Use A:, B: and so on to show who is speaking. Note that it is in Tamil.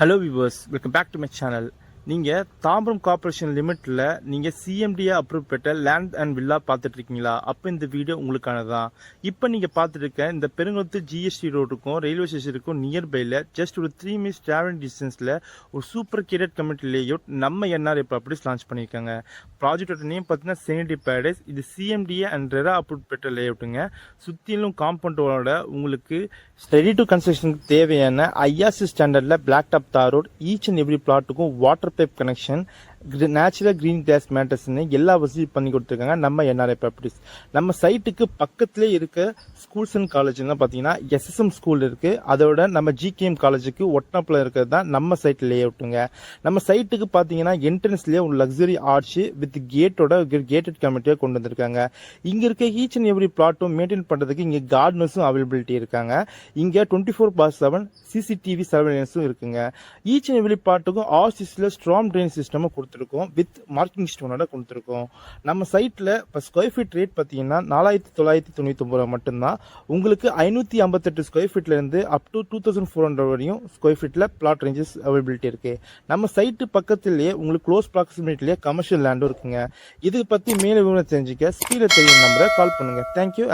A: Hello viewers, welcome back to my channel. நீங்கள் தாம்பரம் கார்பரேஷன் லிமிட்டில் நீங்கள் சிஎம்டிஏ அப்ரூவ் பெற்ற லேண்ட் அண்ட் வில்லா பார்த்துட்டு இருக்கீங்களா? அப்போ இந்த வீடியோ உங்களுக்கானதான். இப்போ நீங்கள் பார்த்துட்டு இருக்க இந்த பெருங்குளத்து ஜிஎஸ்டி ரோடுக்கும் ரயில்வே ஸ்டேஷனுக்கும் நியர்பையில் ஜஸ்ட் ஒரு 3 minutes டிராவலிங் டிஸ்டன்ஸில் ஒரு சூப்பர் கேட்டட் கம்யூனிட்டி லேஅவுட் நம்ம என்ஆர்ஐ ப்ராப்பர்ட்டிஸ் லான்ச் பண்ணியிருக்காங்க. ப்ராஜெக்டோட நேம் பார்த்தீங்கன்னா செனிட்டி பேரடைஸ். இது சிஎம்டிஏ அண்ட் ரெரா அப்ரூவ் பெற்ற லேஅவுட்டுங்க. சுற்றிலும் காம்பவுண்டோட உங்களுக்கு ரெடி டு கன்ஸ்ட்ரக்ஷனுக்கு தேவையான ஐஆர்சி ஸ்டாண்டர்டில் black top tar road, each and every பிளாட்டுக்கும் water pipe connection, natural green grass மேட்டர்ஸ்னு எல்லா வசதியும் பண்ணி கொடுத்துருக்காங்க நம்ம என்ஆர்ஐ ப்ராப்பர்ட்டிஸ். நம்ம சைட்டுக்கு பக்கத்திலே இருக்க ஸ்கூல்ஸ் அண்ட் காலேஜ்லாம் பார்த்தீங்கன்னா எஸ்எஸ்எம் ஸ்கூல் இருக்கு. அதோட நம்ம ஜிகேஎம் காலேஜுக்கு ஒட்டப்பில் இருக்கிறது தான் நம்ம சைட் லே அவுட்டுங்க. நம்ம சைட்டுக்கு பார்த்தீங்கன்னா என்ட்ரன்ஸ்லேயே ஒரு லக்ஸரி ஆர்ச் வித் கேட்டோட கேட்டட் கமிட்டியாக கொண்டு வந்திருக்காங்க. இங்க இருக்க ஈச் அண்ட் எவ்ரி பிளாட்டும் மெயின்டைன் பண்றதுக்கு இங்க கார்டனர்ஸும் அவைலபிலிட்டி இருக்காங்க. இங்க 24/7 சிசிடிவி சர்வேலன்ஸும் இருக்குங்க. ஈச் அண்ட் எவ்ரி பிளாட்டுக்கும் ஆர்சிசில ஸ்ட்ராங் ட்ரெயின் சிஸ்டமும் கொடுத்துருக்கோம் வித் மார்க்கிங் ஸ்டோனோட கொடுத்துருக்கோம். நம்ம சைட்ல இப்போ ஸ்கொயர் ஃபீட் ரேட் பார்த்தீங்கன்னா 4999 மட்டும்தான். உங்களுக்கு 558 ஸ்கொயர் ஃபீட்ல இருந்து அப் டு 2400 வரையும் ஸ்கொயர் ஃபீட்ல பிளாட் ரேஞ்சஸ் அவைலபிலிட்டி இருக்கு. நம்ம சைட்டு பக்கத்திலேயே உங்களுக்கு க்ளோஸ் ப்ராக்சிமிட்டிலேயே கமர்ஷியல் லேண்டும் இருக்குங்க. இதுக்கு பத்தி மேலும் விவரம் தெரிஞ்சுக்க ஸ்கிரீன்ல தெரியும் நம்பரை கால் பண்ணுங்க. தேங்க்யூ.